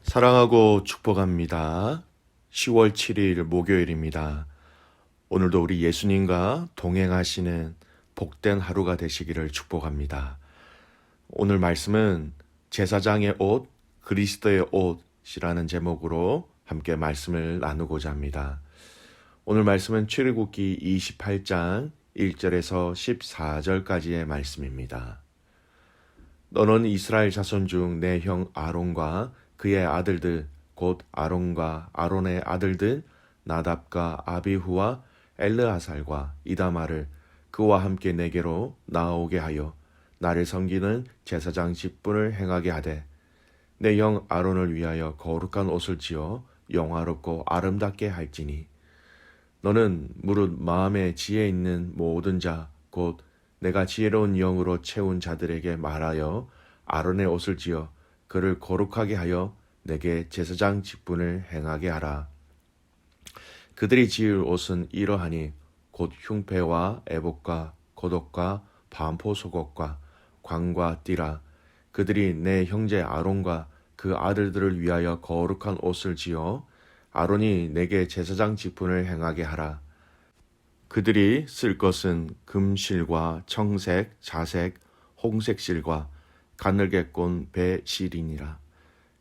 사랑하고 축복합니다. 10월 7일 목요일입니다. 오늘도 우리 예수님과 동행하시는 복된 하루가 되시기를 축복합니다. 오늘 말씀은 제사장의 옷, 그리스도의 옷이라는 제목으로 함께 말씀을 나누고자 합니다. 오늘 말씀은 출애굽기 28장 1절에서 14절까지의 말씀입니다. 너는 이스라엘 자손 중 내 형 아론과 그의 아들들 곧 아론과 아론의 아들들 나답과 아비후와 엘르아살과 이다마를 그와 함께 내게로 나오게 하여 나를 섬기는 제사장 직분을 행하게 하되 내 형 아론을 위하여 거룩한 옷을 지어 영화롭고 아름답게 할지니 너는 무릇 마음에 지혜 있는 모든 자 곧 내가 지혜로운 영으로 채운 자들에게 말하여 아론의 옷을 지어 그를 거룩하게 하여 내게 제사장 직분을 행하게 하라. 그들이 지을 옷은 이러하니 곧 흉패와 애복과 겉옷과 반포 속옷과 광과 띠라. 그들이 내 형제 아론과 그 아들들을 위하여 거룩한 옷을 지어 아론이 내게 제사장 직분을 행하게 하라. 그들이 쓸 것은 금실과 청색, 자색, 홍색 실과 가늘게 꼰 배실이니라.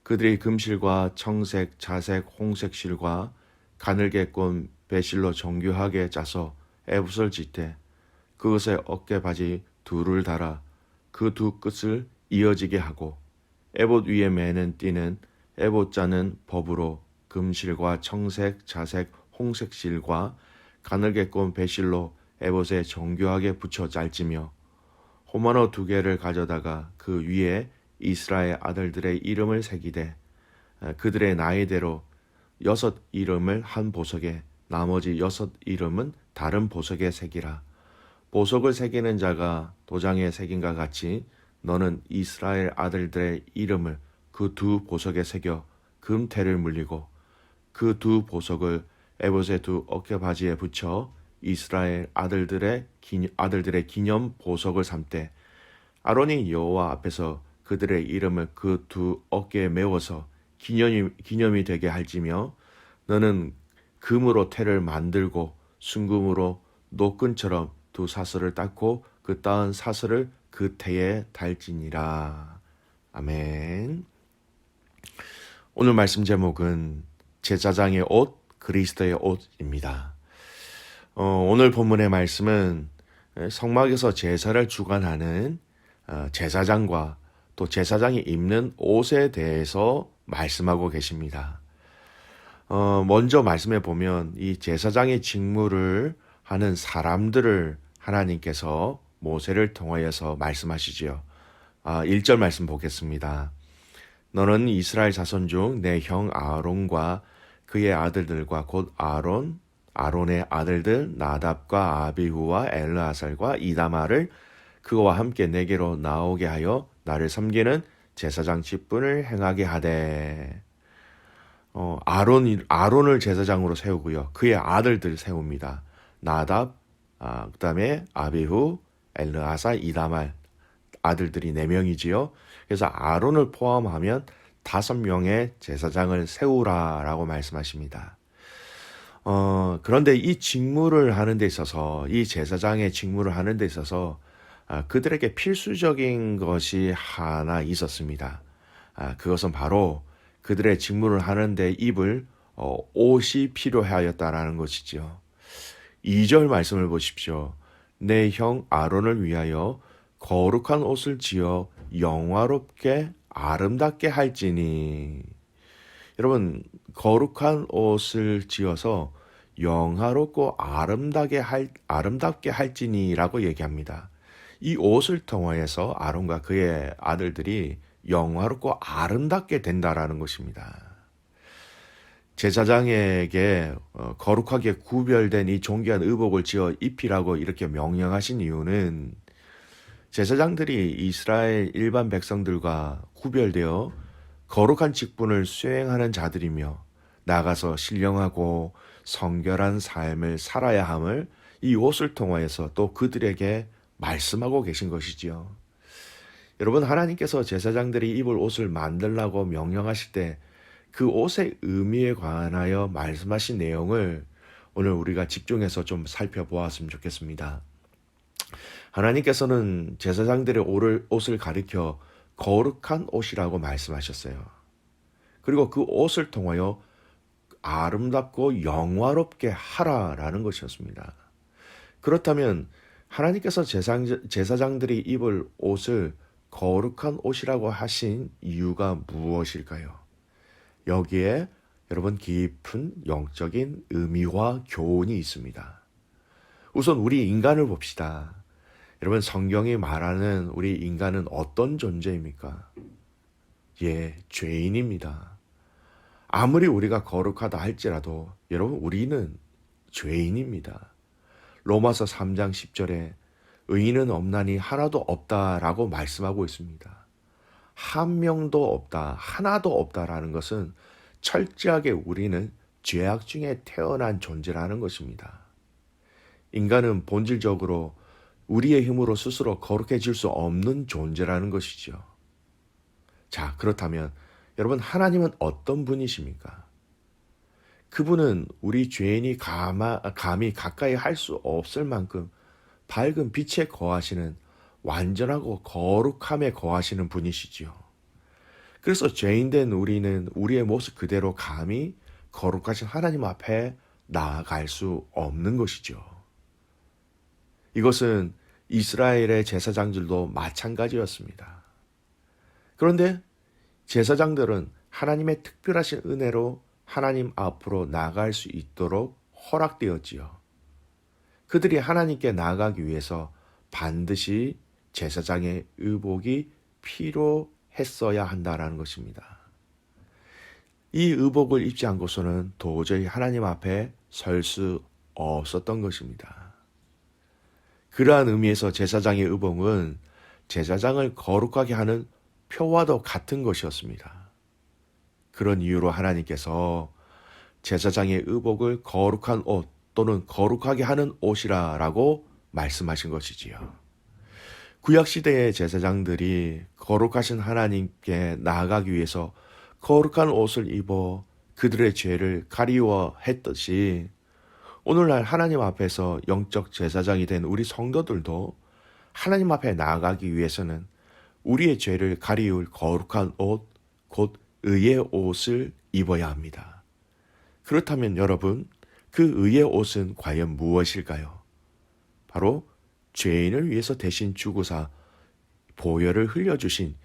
그들이 금실과 청색, 자색, 홍색 실과 가늘게 꼰 배실로 정교하게 짜서 에봇을 짓되 그것에 어깨바지 둘을 달아 그 두 끝을 이어지게 하고 에봇 위에 매는 띠는 에봇 짜는 법으로 금실과 청색, 자색, 홍색 실과 가늘게 꼰 배실로 에봇에 정교하게 붙여 짤지며 호마노 2개를 가져다가 그 위에 이스라엘 아들들의 이름을 새기되 그들의 나이대로 6 이름을 한 보석에 나머지 6 이름은 다른 보석에 새기라. 보석을 새기는 자가 도장에 새긴과 같이 너는 이스라엘 아들들의 이름을 그 2 보석에 새겨 금테를 물리고 그 2 보석을 에봇의 2 어깨바지에 붙여 이스라엘 아들들의 기념 보석을 삼되 아론이 여호와 앞에서 그들의 이름을 그 2 어깨에 메워서 기념이 되게 할지며 너는 금으로 태를 만들고 순금으로 노끈처럼 2 사슬을 닦고 그 따은 사슬을 그 태에 달지니라. 아멘. 오늘 말씀 제목은 제사장의 옷, 그리스도의 옷입니다. 오늘 본문의 말씀은 성막에서 제사를 주관하는 제사장과 또 제사장이 입는 옷에 대해서 말씀하고 계십니다. 먼저 말씀해 보면 이 제사장의 직무를 하는 사람들을 하나님께서 모세를 통하여서 말씀하시지요. 1절 말씀 보겠습니다. 너는 이스라엘 자손 중 내 형 아론과 그의 아들들과 곧 아론의 아들들 나답과 아비후와 엘르아살과 이다마를 그와 함께 내게로 나오게 하여 나를 섬기는 제사장 직분을 행하게 하되 아론을 제사장으로 세우고요. 그의 아들들 세웁니다. 나답, 그 다음에 아비후, 엘르아살, 이다말 아들들이 4명이지요. 그래서 아론을 포함하면 5명의 제사장을 세우라라고 말씀하십니다. 그런데 이 직무를 하는 데 있어서 이 제사장의 직무를 하는 데 있어서 그들에게 필수적인 것이 하나 있었습니다. 그것은 바로 그들의 직무를 하는데 입을 옷이 필요하였다라는 것이죠. 2절 말씀을 보십시오. 내 형 아론을 위하여 거룩한 옷을 지어 영화롭게 아름답게 할지니. 여러분, 거룩한 옷을 지어서 영화롭고 아름답게 할지니라고 얘기합니다. 이 옷을 통하여서 아론과 그의 아들들이 영화롭고 아름답게 된다라는 것입니다. 제사장에게 거룩하게 구별된 이 존귀한 의복을 지어 입히라고 이렇게 명령하신 이유는 제사장들이 이스라엘 일반 백성들과 구별되어 거룩한 직분을 수행하는 자들이며 나가서 신령하고 성결한 삶을 살아야 함을 이 옷을 통하여서 또 그들에게 말씀하고 계신 것이지요. 여러분, 하나님께서 제사장들이 입을 옷을 만들라고 명령하실 때 그 옷의 의미에 관하여 말씀하신 내용을 오늘 우리가 집중해서 좀 살펴보았으면 좋겠습니다. 하나님께서는 제사장들의 옷을 가리켜 거룩한 옷이라고 말씀하셨어요. 그리고 그 옷을 통하여 아름답고 영화롭게 하라라는 것이었습니다. 그렇다면 하나님께서 제사장들이 입을 옷을 거룩한 옷이라고 하신 이유가 무엇일까요? 여기에 여러분 깊은 영적인 의미와 교훈이 있습니다. 우선 우리 인간을 봅시다. 여러분 성경이 말하는 우리 인간은 어떤 존재입니까? 예, 죄인입니다. 아무리 우리가 거룩하다 할지라도 여러분 우리는 죄인입니다. 로마서 3장 10절에 의인은 없나니 하나도 없다라고 말씀하고 있습니다. 한 명도 없다, 하나도 없다라는 것은 철저하게 우리는 죄악 중에 태어난 존재라는 것입니다. 인간은 본질적으로 우리의 힘으로 스스로 거룩해질 수 없는 존재라는 것이죠. 자, 그렇다면 여러분 하나님은 어떤 분이십니까? 그분은 우리 죄인이 감히 가까이 할 수 없을 만큼 밝은 빛에 거하시는 완전하고 거룩함에 거하시는 분이시지요. 그래서 죄인된 우리는 우리의 모습 그대로 감히 거룩하신 하나님 앞에 나아갈 수 없는 것이죠. 이것은 이스라엘의 제사장들도 마찬가지였습니다. 그런데 제사장들은 하나님의 특별하신 은혜로 하나님 앞으로 나아갈 수 있도록 허락되었지요. 그들이 하나님께 나아가기 위해서 반드시 제사장의 의복이 필요했어야 한다라는 것입니다. 이 의복을 입지 않고서는 도저히 하나님 앞에 설 수 없었던 것입니다. 그러한 의미에서 제사장의 의복은 제사장을 거룩하게 하는 표와도 같은 것이었습니다. 그런 이유로 하나님께서 제사장의 의복을 거룩한 옷 또는 거룩하게 하는 옷이라고 말씀하신 것이지요. 구약시대의 제사장들이 거룩하신 하나님께 나아가기 위해서 거룩한 옷을 입어 그들의 죄를 가리워 했듯이 오늘날 하나님 앞에서 영적 제사장이 된 우리 성도들도 하나님 앞에 나아가기 위해서는 우리의 죄를 가리울 거룩한 옷, 곧 의의 옷을 입어야 합니다. 그렇다면 여러분, 그 의의 옷은 과연 무엇일까요? 바로 죄인을 위해서 대신 죽으사 보혈을 흘려주신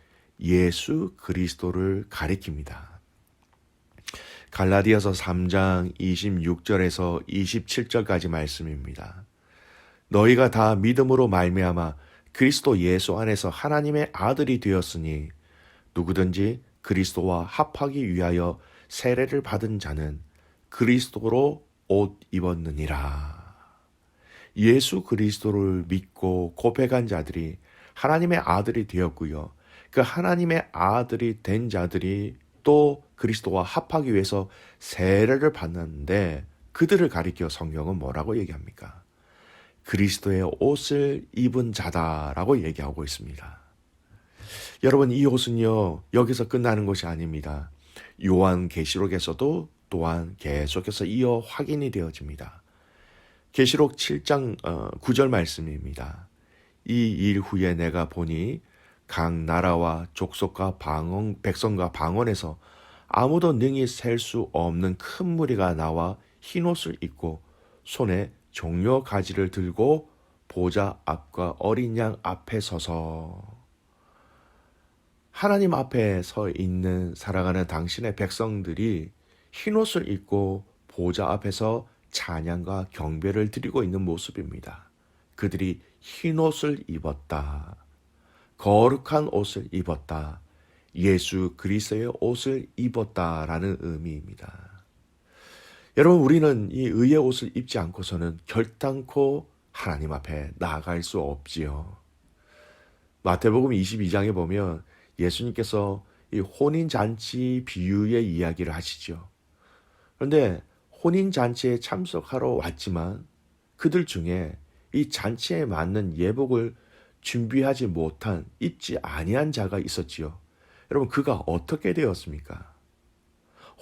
예수 그리스도를 가리킵니다. 갈라디아서 3장 26절에서 27절까지 말씀입니다. 너희가 다 믿음으로 말미암아 그리스도 예수 안에서 하나님의 아들이 되었으니 누구든지 그리스도와 합하기 위하여 세례를 받은 자는 그리스도로 옷 입었느니라. 예수 그리스도를 믿고 고백한 자들이 하나님의 아들이 되었고요. 그 하나님의 아들이 된 자들이 또 그리스도와 합하기 위해서 세례를 받는데 그들을 가리켜 성경은 뭐라고 얘기합니까? 그리스도의 옷을 입은 자다라고 얘기하고 있습니다. 여러분, 이 옷은요, 여기서 끝나는 것이 아닙니다. 요한계시록에서도 또한 계속해서 이어 확인이 되어집니다. 계시록 7장 9절 말씀입니다. 이 일 후에 내가 보니 각 나라와 족속과 백성과 방언에서 아무도 능히 셀 수 없는 큰 무리가 나와 흰옷을 입고 손에 종려 가지를 들고 보좌 앞과 어린 양 앞에 서서 하나님 앞에 서 있는 살아가는 당신의 백성들이 흰옷을 입고 보좌 앞에서 찬양과 경배를 드리고 있는 모습입니다. 그들이 흰옷을 입었다. 거룩한 옷을 입었다. 예수 그리스도의 옷을 입었다라는 의미입니다. 여러분, 우리는 이 의의 옷을 입지 않고서는 결단코 하나님 앞에 나아갈 수 없지요. 마태복음 22장에 보면 예수님께서 이 혼인잔치 비유의 이야기를 하시죠. 그런데 혼인잔치에 참석하러 왔지만 그들 중에 이 잔치에 맞는 예복을 준비하지 못한, 입지 아니한 자가 있었지요. 여러분, 그가 어떻게 되었습니까?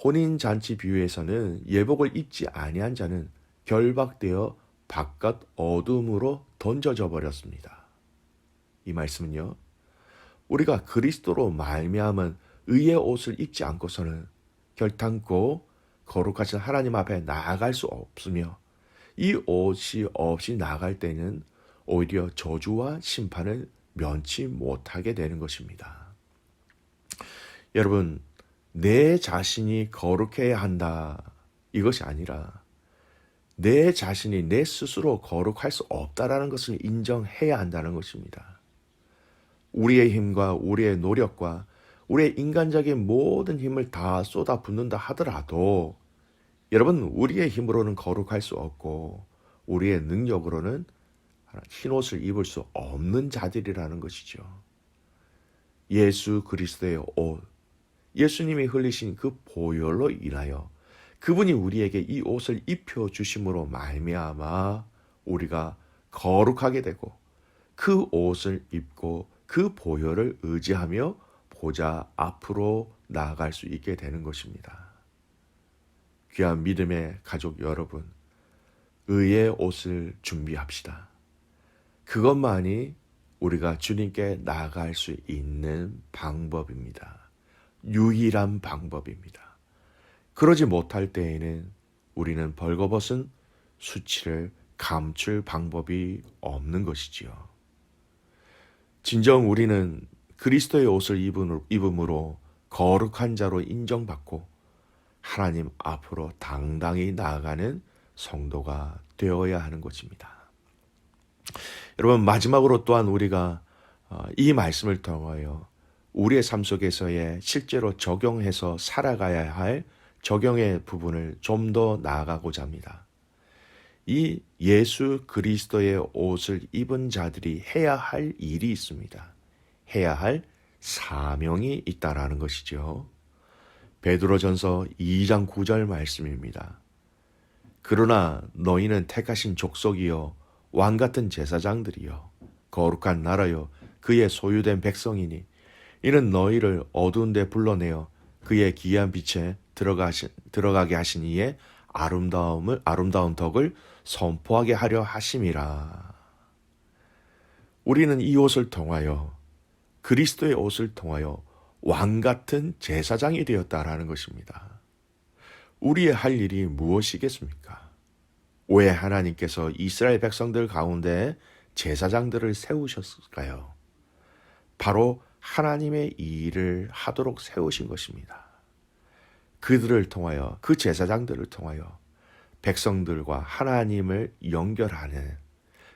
혼인잔치 비유에서는 예복을 입지 아니한 자는 결박되어 바깥 어둠으로 던져져 버렸습니다. 이 말씀은요, 우리가 그리스도로 말미암은 의의 옷을 입지 않고서는 결탄코 거룩하신 하나님 앞에 나아갈 수 없으며, 이 옷이 없이 나아갈 때는 오히려 저주와 심판을 면치 못하게 되는 것입니다. 여러분, 내 자신이 거룩해야 한다, 이것이 아니라 내 자신이 내 스스로 거룩할 수 없다라는 것을 인정해야 한다는 것입니다. 우리의 힘과 우리의 노력과 우리의 인간적인 모든 힘을 다 쏟아붓는다 하더라도 여러분, 우리의 힘으로는 거룩할 수 없고 우리의 능력으로는 흰옷을 입을 수 없는 자들이라는 것이죠. 예수 그리스도의 옷, 예수님이 흘리신 그 보혈로 인하여 그분이 우리에게 이 옷을 입혀주심으로 말미암아 우리가 거룩하게 되고, 그 옷을 입고 그 보혈을 의지하며 보좌 앞으로 나아갈 수 있게 되는 것입니다. 귀한 믿음의 가족 여러분, 의의 옷을 준비합시다. 그것만이 우리가 주님께 나아갈 수 있는 방법입니다. 유일한 방법입니다. 그러지 못할 때에는 우리는 벌거벗은 수치를 감출 방법이 없는 것이지요. 진정 우리는 그리스도의 옷을 입음으로 거룩한 자로 인정받고 하나님 앞으로 당당히 나아가는 성도가 되어야 하는 것입니다. 여러분, 마지막으로 또한 우리가 이 말씀을 통하여 우리의 삶 속에서의 실제로 적용해서 살아가야 할 적용의 부분을 좀 더 나아가고자 합니다. 이 예수 그리스도의 옷을 입은 자들이 해야 할 일이 있습니다. 해야 할 사명이 있다라는 것이죠. 베드로전서 2장 9절 말씀입니다. 그러나 너희는 택하신 족속이요 왕같은 제사장들이요 거룩한 나라요 그의 소유된 백성이니 이는 너희를 어두운 데 불러내어 그의 기이한 빛에 들어가게 하신 이의 아름다운 덕을 선포하게 하려 하심이라. 우리는 이 옷을 통하여, 그리스도의 옷을 통하여 왕같은 제사장이 되었다라는 것입니다. 우리의 할 일이 무엇이겠습니까? 왜 하나님께서 이스라엘 백성들 가운데 제사장들을 세우셨을까요? 바로 하나님의 일을 하도록 세우신 것입니다. 그들을 통하여, 그 제사장들을 통하여 백성들과 하나님을 연결하는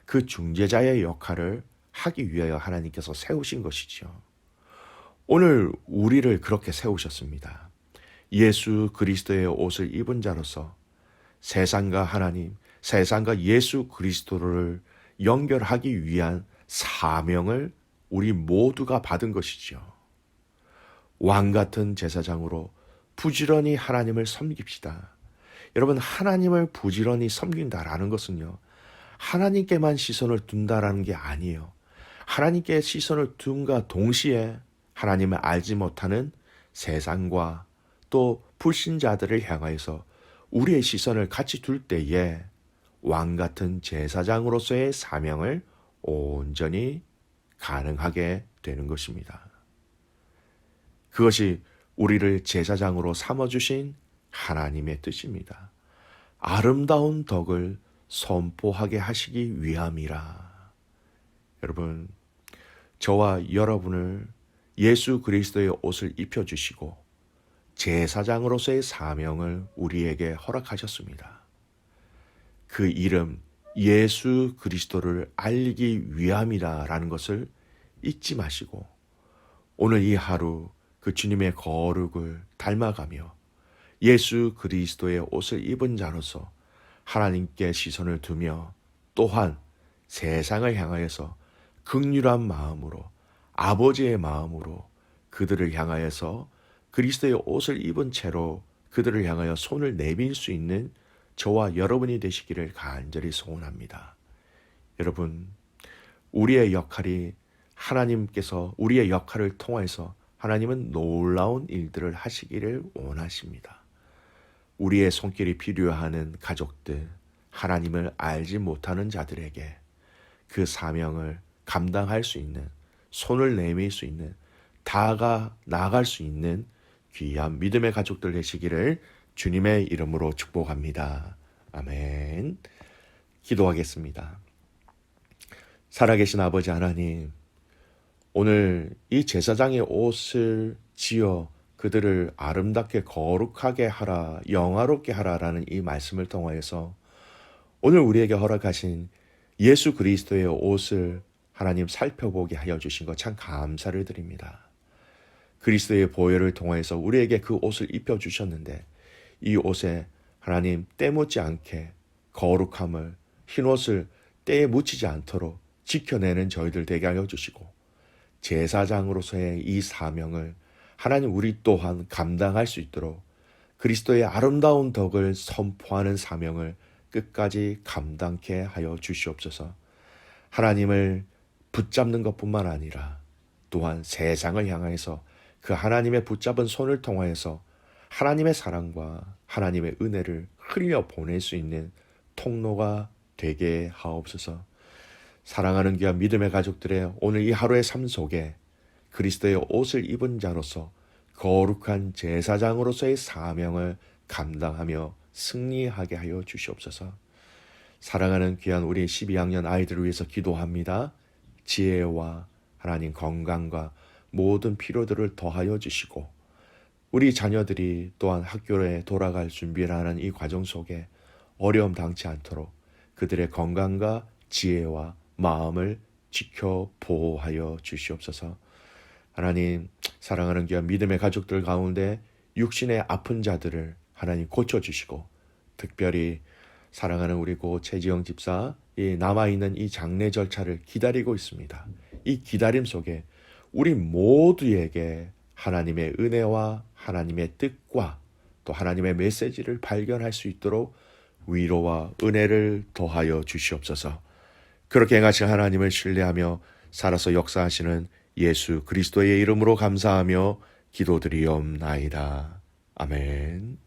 그 중재자의 역할을 하기 위하여 하나님께서 세우신 것이죠. 오늘 우리를 그렇게 세우셨습니다. 예수 그리스도의 옷을 입은 자로서 세상과 하나님, 세상과 예수 그리스도를 연결하기 위한 사명을 우리 모두가 받은 것이죠. 왕같은 제사장으로 부지런히 하나님을 섬깁시다. 여러분, 하나님을 부지런히 섬긴다라는 것은요, 하나님께만 시선을 둔다라는 게 아니에요. 하나님께 시선을 둔과 동시에 하나님을 알지 못하는 세상과 또 불신자들을 향하여서 우리의 시선을 같이 둘 때에 왕같은 제사장으로서의 사명을 온전히 가능하게 되는 것입니다. 그것이 우리를 제사장으로 삼아주신 하나님의 뜻입니다. 아름다운 덕을 선포하게 하시기 위함이라. 여러분, 저와 여러분을 예수 그리스도의 옷을 입혀주시고 제사장으로서의 사명을 우리에게 허락하셨습니다. 그 이름 예수 그리스도를 알리기 위함이라는 것을 잊지 마시고 오늘 이 하루 그 주님의 거룩을 닮아가며 예수 그리스도의 옷을 입은 자로서 하나님께 시선을 두며 또한 세상을 향하여서 긍휼한 마음으로, 아버지의 마음으로 그들을 향하여서 그리스도의 옷을 입은 채로 그들을 향하여 손을 내밀 수 있는 저와 여러분이 되시기를 간절히 소원합니다. 여러분, 우리의 역할이 하나님께서 우리의 역할을 통해서 하나님은 놀라운 일들을 하시기를 원하십니다. 우리의 손길이 필요하는 가족들, 하나님을 알지 못하는 자들에게 그 사명을 감당할 수 있는, 손을 내밀 수 있는, 나아갈 수 있는 귀한 믿음의 가족들 되시기를 주님의 이름으로 축복합니다. 아멘. 기도하겠습니다. 살아계신 아버지 하나님, 오늘 이 제사장의 옷을 지어 그들을 아름답게 거룩하게 하라, 영화롭게 하라라는 이 말씀을 통하여서 오늘 우리에게 허락하신 예수 그리스도의 옷을 하나님 살펴보게 하여 주신 것 참 감사를 드립니다. 그리스도의 보혈을 통하여서 우리에게 그 옷을 입혀주셨는데 이 옷에 하나님 때 묻지 않게 거룩함을, 흰 옷을 때에 묻히지 않도록 지켜내는 저희들 되게 하여 주시고 제사장으로서의 이 사명을 하나님 우리 또한 감당할 수 있도록 그리스도의 아름다운 덕을 선포하는 사명을 끝까지 감당케 하여 주시옵소서. 하나님을 붙잡는 것뿐만 아니라 또한 세상을 향해서 그 하나님의 붙잡은 손을 통하여서 하나님의 사랑과 하나님의 은혜를 흘려 보낼 수 있는 통로가 되게 하옵소서. 사랑하는 귀한 믿음의 가족들의 오늘 이 하루의 삶 속에 그리스도의 옷을 입은 자로서 거룩한 제사장으로서의 사명을 감당하며 승리하게 하여 주시옵소서. 사랑하는 귀한 우리 12학년 아이들을 위해서 기도합니다. 지혜와 하나님 건강과 모든 필요들을 더하여 주시고 우리 자녀들이 또한 학교에 돌아갈 준비를 하는 이 과정 속에 어려움 당치 않도록 그들의 건강과 지혜와 마음을 지켜 보호하여 주시옵소서. 하나님, 사랑하는 귀한 믿음의 가족들 가운데 육신의 아픈 자들을 하나님 고쳐주시고 특별히 사랑하는 우리 고 최지영 집사 이 남아있는 이 장례 절차를 기다리고 있습니다. 이 기다림 속에 우리 모두에게 하나님의 은혜와 하나님의 뜻과 또 하나님의 메시지를 발견할 수 있도록 위로와 은혜를 더하여 주시옵소서. 그렇게 행하신 하나님을 신뢰하며 살아서 역사하시는 예수 그리스도의 이름으로 감사하며 기도드리옵나이다. 아멘.